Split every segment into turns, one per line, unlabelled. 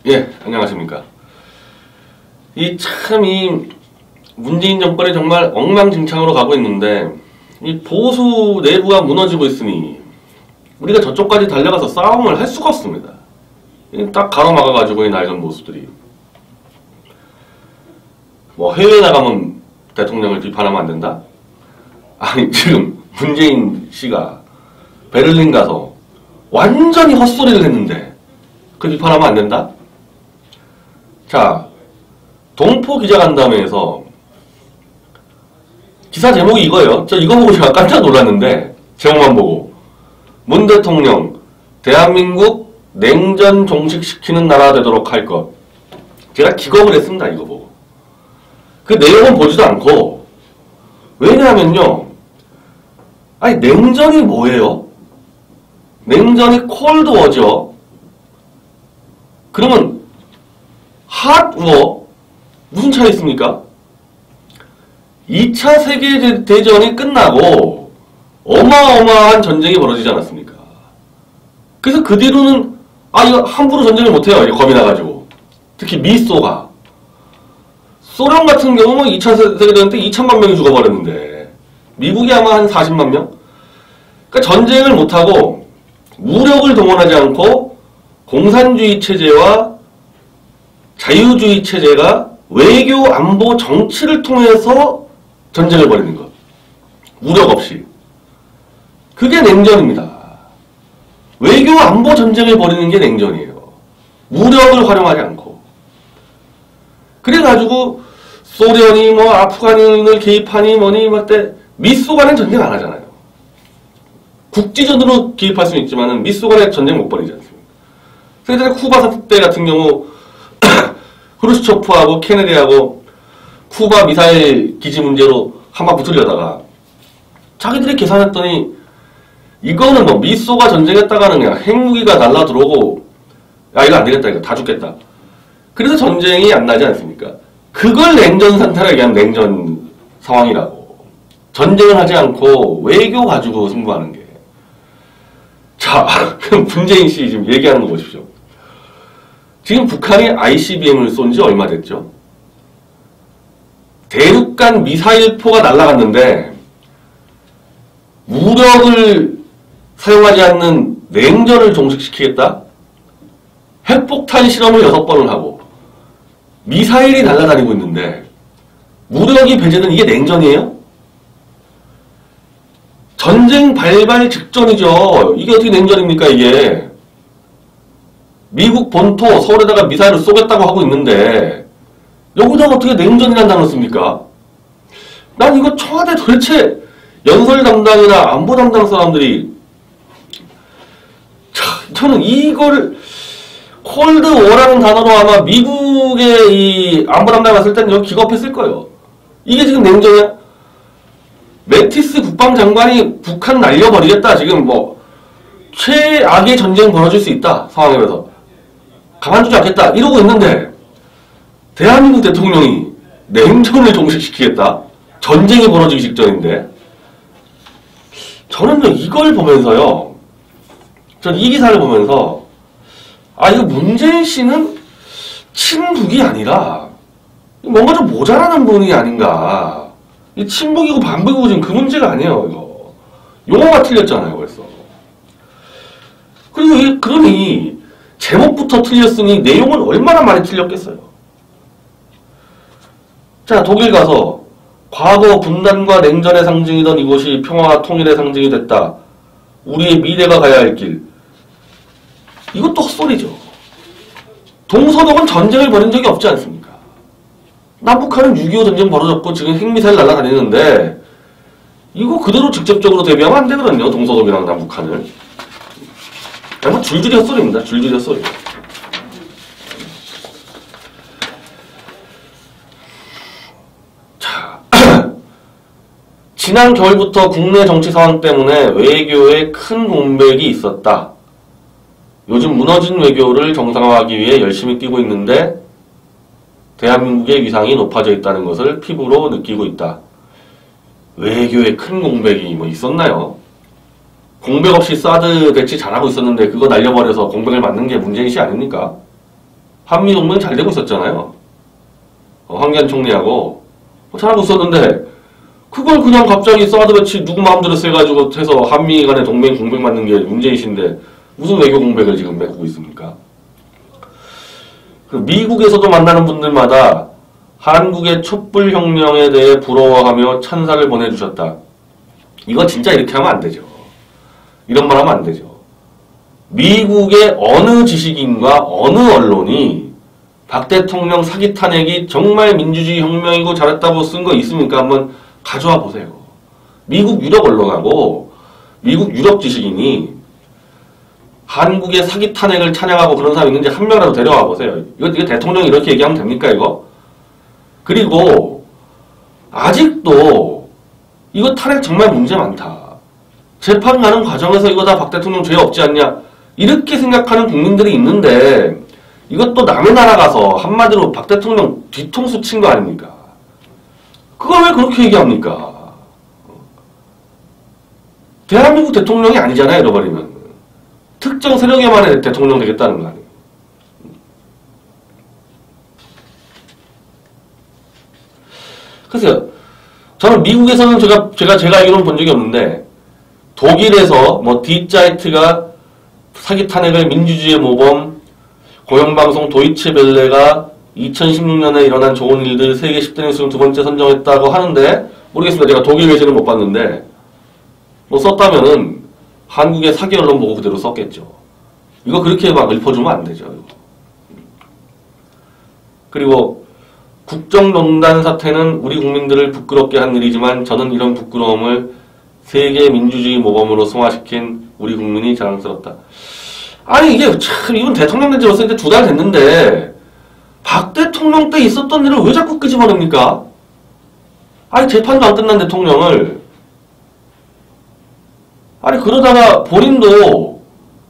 예, 안녕하십니까. 이 문재인 정권이 정말 엉망진창으로 가고 있는데, 이 보수 내부가 무너지고 있으니, 우리가 저쪽까지 달려가서 싸움을 할 수가 없습니다. 딱 가로막아가지고 이 낡은 모습들이. 뭐, 해외에 나가면 대통령을 비판하면 안 된다? 아니, 지금 문재인 씨가 베를린 가서 완전히 헛소리를 했는데, 그 비판하면 안 된다? 자, 동포 기자간담회에서 기사 제목이 이거예요. 저 이거 보고 제가 깜짝 놀랐는데, 제목만 보고. 문 대통령, 대한민국 냉전 종식시키는 나라 되도록 할 것. 제가 기겁을 했습니다, 이거 보고. 그 내용은 보지도 않고, 왜냐하면요, 아니, 냉전이 뭐예요? 냉전이 콜드워죠. 그러면, 핫워? 무슨 차이 있습니까? 2차 세계대전이 끝나고 어마어마한 전쟁이 벌어지지 않았습니까? 그래서 그 뒤로는 이거 함부로 전쟁을 못해요. 겁이 나가지고. 특히 미소가. 소련 같은 경우는 2차 세계대전 때 2천만 명이 죽어버렸는데 미국이 아마 한 40만 명? 그러니까 전쟁을 못하고 무력을 동원하지 않고 공산주의 체제와 자유주의 체제가 외교, 안보, 정치를 통해서 전쟁을 벌이는 것. 무력 없이. 그게 냉전입니다. 외교, 안보 전쟁을 벌이는 게 냉전이에요. 무력을 활용하지 않고. 그래가지고 소련이 뭐 아프간을 개입하니 뭐니 때 미소 간에 전쟁 안 하잖아요. 국지전으로 개입할 수는 있지만 미소 간에 전쟁 못 벌이지 않습니까? 그래서 쿠바 사태 같은 경우 크루스초프하고 케네디하고 쿠바 미사일 기지 문제로 한방 붙으려다가 자기들이 계산했더니 이거는 뭐 미소가 전쟁했다가는 그냥 핵무기가 날라 들어오고 야 이거 안 되겠다 이거 다 죽겠다. 그래서 전쟁이 안 나지 않습니까? 그걸 냉전 상태라 얘기하면 냉전 상황이라고. 전쟁을 하지 않고 외교 가지고 승부하는 게. 자, 그럼 문재인 씨 지금 얘기하는 거 보십시오. 지금 북한이 ICBM을 쏜 지 얼마 됐죠? 대륙간 미사일포가 날아갔는데 무력을 사용하지 않는 냉전을 종식시키겠다? 핵폭탄 실험을 6번을 하고 미사일이 날아다니고 있는데 무력이 배제된 이게 냉전이에요? 전쟁 발발 직전이죠. 이게 어떻게 냉전입니까 이게? 미국 본토 서울에다가 미사일을 쏘겠다고 하고 있는데 여기다가 어떻게 냉전이라는 단어를 씁니까? 난 이거 청와대 도대체 연설 담당이나 안보 담당 사람들이 저는 이거를 콜드워라는 단어로 아마 미국의 이 안보 담당을 했을 때는 여기 기겁했을 거예요. 이게 지금 냉전이야? 매티스 국방장관이 북한 날려버리겠다. 지금 뭐 최악의 전쟁 벌어질 수 있다. 상황에서 가만두지 않겠다. 이러고 있는데 대한민국 대통령이 냉전을 종식시키겠다. 전쟁이 벌어지기 직전인데 저는요 이걸 보면서요 전 이 기사를 보면서 이거 문재인 씨는 친북이 아니라 뭔가 좀 모자라는 분이 아닌가. 이 친북이고 반북이고 지금 그 문제가 아니에요. 이거 용어가 틀렸잖아요 벌써. 그리고 그러니 제목부터 틀렸으니 내용은 얼마나 많이 틀렸겠어요. 자, 독일 가서 과거 분단과 냉전의 상징이던 이곳이 평화와 통일의 상징이 됐다. 우리의 미래가 가야 할 길. 이것도 헛소리죠. 동서독은 전쟁을 벌인 적이 없지 않습니까? 남북한은 6.25 전쟁 벌어졌고 지금 핵미사일 날아다니는데 이거 그대로 직접적으로 대비하면 안 되거든요. 동서독이랑 남북한을. 뭐 줄줄이 헛소리입니다. 줄줄이 헛소리. 자, 지난 겨울부터 국내 정치 상황 때문에 외교에 큰 공백이 있었다. 요즘 무너진 외교를 정상화하기 위해 열심히 뛰고 있는데 대한민국의 위상이 높아져 있다는 것을 피부로 느끼고 있다. 외교에 큰 공백이 뭐 있었나요? 공백 없이 사드 배치 잘하고 있었는데 그거 날려버려서 공백을 맞는 게 문재인 씨 아닙니까? 한미동맹 잘 되고 있었잖아요. 황교안 총리하고 잘하고 있었는데 그걸 그냥 갑자기 사드 배치 누구 마음대로 세가지고 해서 한미 간의 동맹 공백 맞는 게 문제이신데 무슨 외교 공백을 지금 메꾸고 있습니까? 미국에서도 만나는 분들마다 한국의 촛불혁명에 대해 부러워하며 찬사를 보내주셨다. 이거 진짜 이렇게 하면 안 되죠. 이런 말 하면 안 되죠. 미국의 어느 지식인과 어느 언론이 박 대통령 사기 탄핵이 정말 민주주의 혁명이고 잘했다고 쓴 거 있습니까? 한번 가져와 보세요. 미국 유력 언론하고 미국 유력 지식인이 한국의 사기 탄핵을 찬양하고 그런 사람이 있는지 한 명이라도 데려와 보세요. 이거 대통령이 이렇게 얘기하면 됩니까, 이거? 그리고 아직도 이거 탄핵 정말 문제 많다. 재판 가는 과정에서 이거 다 박 대통령 죄 없지 않냐? 이렇게 생각하는 국민들이 있는데 이것도 남의 나라 가서 한마디로 박 대통령 뒤통수 친 거 아닙니까? 그걸 왜 그렇게 얘기합니까? 대한민국 대통령이 아니잖아요, 이러버리면. 특정 세력에만의 대통령 되겠다는 거 아니에요. 그래서 저는 미국에서는 제가 알기로는 본 적이 없는데 독일에서 뭐 디자이트가 사기 탄핵을 민주주의의 모범, 공영방송 도이체벨레가 2016년에 일어난 좋은 일들 세계 10대 뉴스 중 두 번째 선정했다고 하는데 모르겠습니다. 제가 독일 외신은 못 봤는데 뭐 썼다면은 한국의 사기 언론 보고 그대로 썼겠죠. 이거 그렇게 막 읊어주면 안 되죠. 그리고 국정농단 사태는 우리 국민들을 부끄럽게 한 일이지만 저는 이런 부끄러움을 세계 민주주의 모범으로 승화시킨 우리 국민이 자랑스럽다. 아니 이게 참 이건 대통령 된 지 벌써 이제 2달 됐는데 박 대통령 때 있었던 일을 왜 자꾸 끄집어냅니까? 아니 재판도 안 끝난 대통령을 아니 그러다가 본인도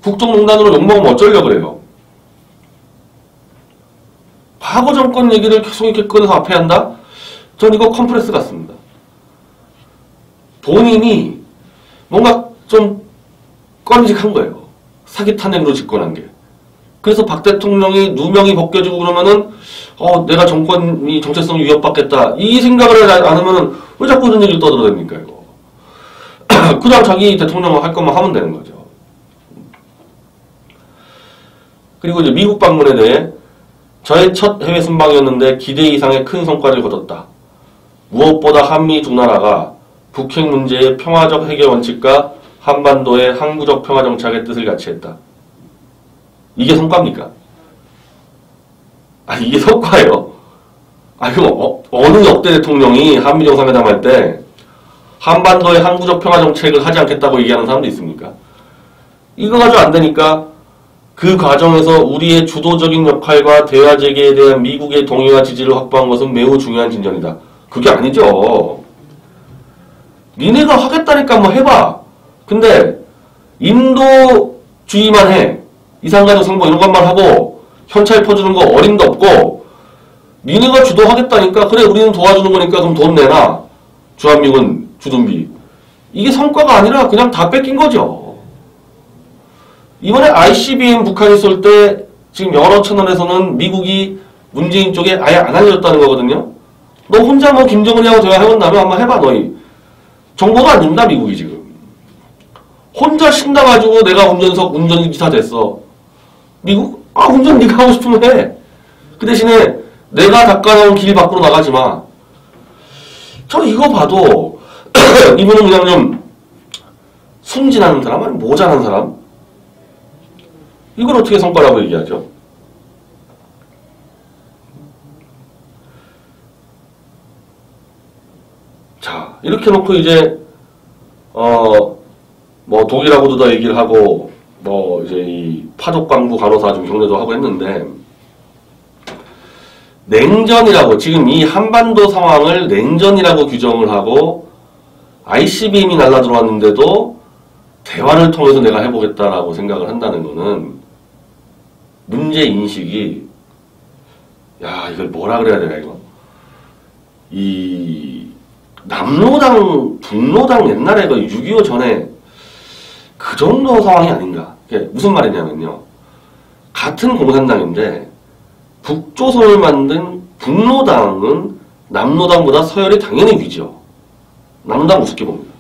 국정농단으로 욕먹으면 어쩌려고 그래요. 과거 정권 얘기를 계속 이렇게 꺼내서 앞에 한다? 전 이거 컴프레스 같습니다. 본인이 뭔가 좀 꺼림직한 거예요. 사기 탄핵으로 집권한 게. 그래서 박 대통령이 누명이 벗겨지고 그러면은 내가 정권이 정체성이 위협받겠다. 이 생각을 안 하면은 왜 자꾸 이런 얘기를 떠들어댑니까 이거. 그냥 자기 대통령을 할 것만 하면 되는 거죠. 그리고 이제 미국 방문에 대해 저의 첫 해외 순방이었는데 기대 이상의 큰 성과를 거뒀다. 무엇보다 한미 두 나라가 북핵 문제의 평화적 해결 원칙과 한반도의 항구적 평화 정착의 뜻을 같이 했다. 이게 성과입니까? 아니 이게 성과예요? 아 이거 어느 역대 대통령이 한미 정상회담 할 때 한반도의 항구적 평화 정책을 하지 않겠다고 얘기하는 사람도 있습니까? 이거 가지고 안 되니까 그 과정에서 우리의 주도적인 역할과 대화 재개에 대한 미국의 동의와 지지를 확보한 것은 매우 중요한 진전이다. 그게 아니죠. 니네가 하겠다니까 뭐 해봐. 근데 인도주의만 해. 이산가족 상봉 이런 것만 하고 현찰 퍼주는 거 어림도 없고 니네가 주도하겠다니까 그래 우리는 도와주는 거니까 그럼 돈 내놔. 주한미군 주둔비. 이게 성과가 아니라 그냥 다 뺏긴 거죠. 이번에 ICBM 북한이 쏠 때 지금 여러 채널에서는 미국이 문재인 쪽에 아예 안 알려줬다는 거거든요. 너 혼자 뭐 김정은이하고 대화해본다면 한번 해봐 너희. 정보가 안 준다 미국이 지금. 혼자 신나가지고 내가 운전기사 됐어. 미국? 운전 네가 하고 싶으면 해. 그 대신에 내가 닦아놓은 길 밖으로 나가지 마. 저 이거 봐도 이분은 그냥 좀 순진한 사람 아니면 모자란 사람? 이걸 어떻게 성과라고 얘기하죠? 자, 이렇게 놓고 이제 뭐 독일하고도 더 얘기를 하고 뭐 이제 이 파독광부 간호사 좀 경례도 하고 했는데 냉전이라고 지금 이 한반도 상황을 냉전이라고 규정을 하고 ICBM이 날라 들어왔는데도 대화를 통해서 내가 해보겠다라고 생각을 한다는 거는 문제 인식이 야 이걸 뭐라 그래야 되나 이거 이 남로당 북로당 옛날에 그 6.25 전에 그 정도 상황이 아닌가. 이게 무슨 말이냐면요. 같은 공산당인데 북조선을 만든 북노당은 남노당보다 서열이 당연히 위죠. 남노당 우습게 봅니다.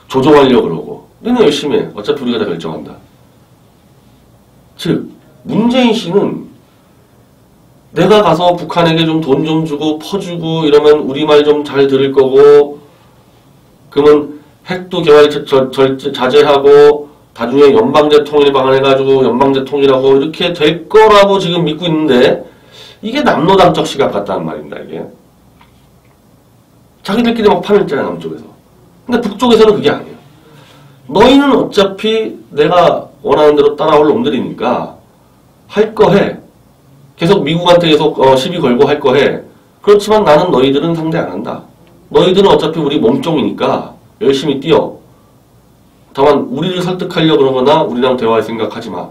조종하려고 그러고. 너네 열심히 해. 어차피 우리가 다 결정한다. 즉 문재인 씨는 내가 가서 북한에게 좀 돈 좀 주고 퍼주고 이러면 우리 말 좀 잘 들을 거고, 그러면 핵도 개발 자제하고 나중에 연방제 통일 방안해가지고 연방제 통일하고 이렇게 될 거라고 지금 믿고 있는데, 이게 남노당적 시각 같다는 말입니다. 이게 자기들끼리 막 판을 짜요, 남쪽에서. 근데 북쪽에서는 그게 아니에요. 너희는 어차피 내가 원하는 대로 따라올 놈들이니까 할 거 해. 계속 미국한테 계속 시비 걸고 할 거 해. 그렇지만 나는 너희들은 상대 안 한다. 너희들은 어차피 우리 몸종이니까 열심히 뛰어. 다만 우리를 설득하려고 그러거나 우리랑 대화할 생각하지 마.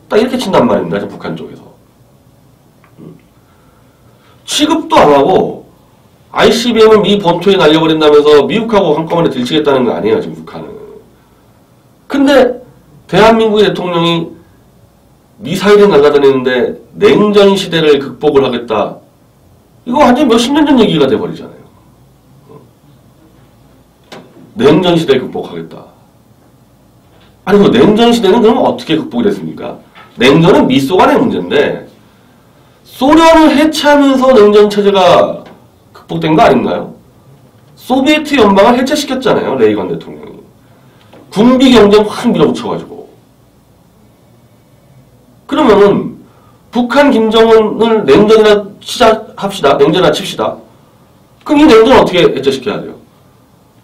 딱 이렇게 친단 말입니다. 지금 북한 쪽에서. 취급도 안 하고 ICBM을 미 본토에 날려버린다면서 미국하고 한꺼번에 들치겠다는 거 아니에요. 지금 북한은. 근데 대한민국의 대통령이 미사일이 날아다니는데 냉전 시대를 극복을 하겠다. 이거 완전 몇십 년 전 얘기가 돼버리잖아요. 냉전 시대를 극복하겠다. 아니, 그 냉전 시대는 그럼 어떻게 극복이 됐습니까? 냉전은 미소 간의 문제인데, 소련을 해체하면서 냉전 체제가 극복된 거 아닌가요? 소비에트 연방을 해체시켰잖아요. 레이건 대통령이. 군비 경쟁 확 밀어붙여가지고. 그러면은 북한 김정은을 냉전이나 합시다. 냉전이나 칩시다. 그럼 이 냉전을 어떻게 해체시켜야 돼요?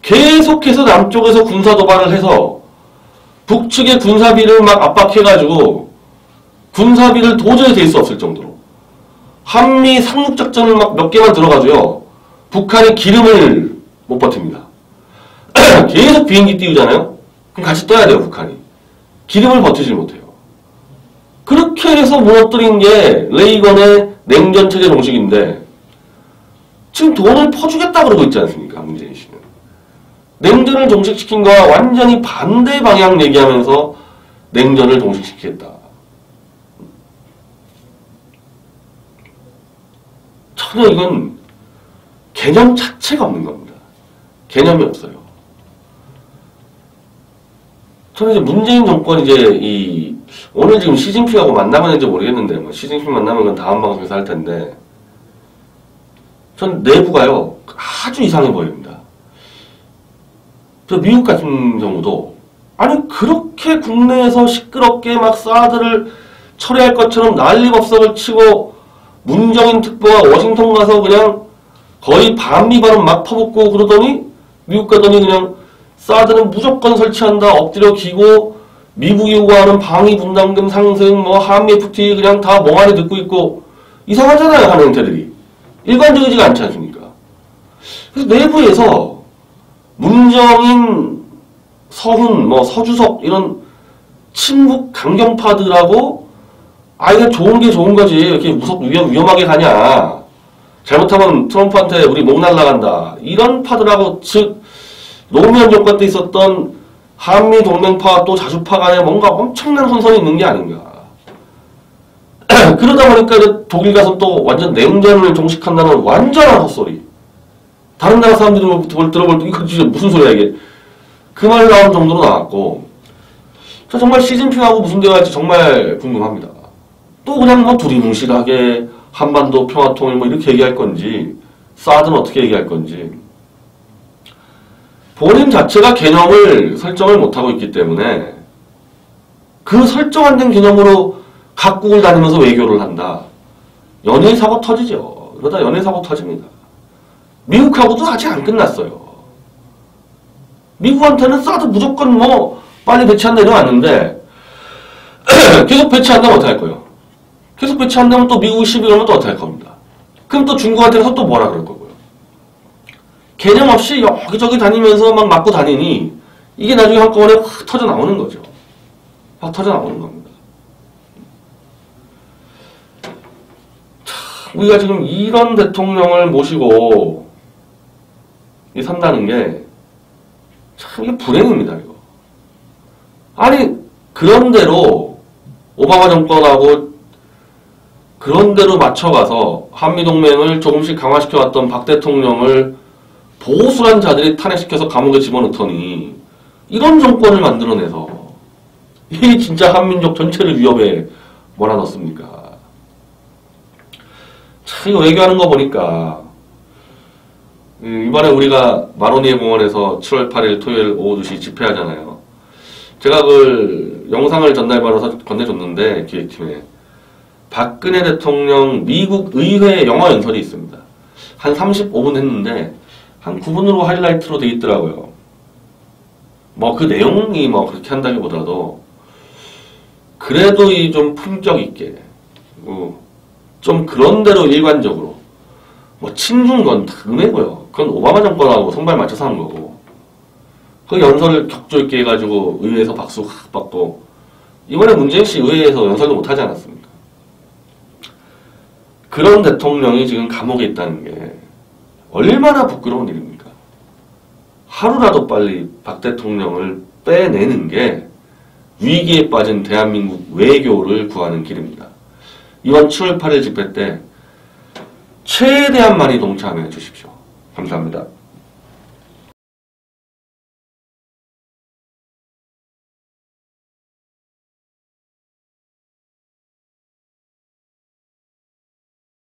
계속해서 남쪽에서 군사 도발을 해서 북측의 군사비를 막 압박해가지고 군사비를 도저히 댈 수 없을 정도로 한미 상륙작전을 막 몇 개만 들어가도요, 북한이 기름을 못 버팁니다. 계속 비행기 띄우잖아요? 그럼 같이 떠야 돼요, 북한이. 기름을 버티질 못해요. 그렇게 해서 무너뜨린 게 레이건의 냉전체제 종식인데, 지금 돈을 퍼주겠다 그러고 있지 않습니까, 문재인 씨는. 냉전을 종식시킨 거와 완전히 반대 방향 얘기하면서 냉전을 종식시키겠다. 전혀 이건 개념 자체가 없는 겁니다. 개념이 없어요. 저는 이제 문재인 정권 오늘 지금 시진핑하고 만나면인지 모르겠는데, 뭐 시진핑 만나면 그건 다음 방송에서 할 텐데, 전 내부가요, 아주 이상해 보입니다. 그래서 미국 같은 경우도, 아니, 그렇게 국내에서 시끄럽게 막 사드를 철회할 것처럼 난리법석을 치고, 문정인 특보가 워싱턴 가서 그냥 거의 반미발언 막 퍼붓고 그러더니, 미국 가더니 그냥 사드는 무조건 설치한다, 엎드려 기고, 미국이 요구하는 방위 분담금 상승, 뭐 한미 FTA 그냥 다 멍하니 듣고 있고, 이상하잖아요, 하는 형태들이. 일관적이지가 않지 않습니까? 그래서 내부에서 문정인, 서훈, 뭐 서주석 이런 친북 강경파들하고, 아, 이거 좋은 게 좋은 거지, 이렇게 위험하게 가냐, 잘못하면 트럼프한테 우리 목 날라간다, 이런 파들하고, 즉 노무현 정권 때 있었던 한미 동맹파 또 자주파 간에 뭔가 엄청난 혼선이 있는 게 아닌가. 그러다 보니까 이제 독일 가서 또 완전 냉전을 종식한다는 완전한 헛소리. 다른 나라 사람들이 들어볼 때 이거 진짜 무슨 소리야 이게. 그 말 나온 정도로 나왔고, 저 정말 시진핑하고 무슨 대화할지 정말 궁금합니다. 또 그냥 뭐 두리뭉실하게 한반도 평화통일 뭐 이렇게 얘기할 건지, 사드는 어떻게 얘기할 건지. 본인 자체가 개념을 설정을 못하고 있기 때문에 그 설정 안 된 개념으로 각국을 다니면서 외교를 한다. 연일 사고 터지죠. 그러다 연일 사고 터집니다. 미국하고도 아직 안 끝났어요. 미국한테는 사드 무조건 뭐 빨리 배치한다 이러왔는데 계속 배치한다면 어떡할 거예요? 계속 배치한다면 또 미국이 시비 걸면 또 어떡할 겁니다. 그럼 또 중국한테는 또 뭐라 그럴 거고요. 개념 없이 여기저기 다니면서 막 맞고 다니니 이게 나중에 한꺼번에 확 터져 나오는 거죠. 확 터져 나오는 겁니다. 참, 우리가 지금 이런 대통령을 모시고 산다는 게 참 이게 불행입니다. 이거. 아니 그런대로 오바마 정권하고 그런 대로 맞춰가서 한미동맹을 조금씩 강화시켜왔던 박 대통령을 보수한 자들이 탄핵시켜서 감옥에 집어넣더니 이런 정권을 만들어내서 이게 진짜 한민족 전체를 위협에 몰아넣습니까? 참 이거 외교하는 거 보니까 이번에 우리가 마로니에 공원에서 7월 8일 토요일 오후 2시 집회하잖아요. 제가 그 영상을 전달받아서 건네줬는데 기획팀에 박근혜 대통령 미국 의회 영어 연설이 있습니다. 한 35분 했는데 한 9분으로 하이라이트로 돼 있더라고요. 뭐 그 내용이 뭐 그렇게 한다기보다도 그래도 이 좀 품격 있게 좀 그런대로 일관적으로 뭐 친중 건 음해고요. 그건 오바마 정권하고 손발 맞춰서 한 거고 그 연설을 격조 있게 해가지고 의회에서 박수 확 받고 이번에 문재인 씨 의회에서 연설도 못하지 않았습니까? 그런 대통령이 지금 감옥에 있다는 게 얼마나 부끄러운 일입니까? 하루라도 빨리 박 대통령을 빼내는 게 위기에 빠진 대한민국 외교를 구하는 길입니다. 이번 7월 8일 집회 때 최대한 많이 동참해 주십시오. 감사합니다.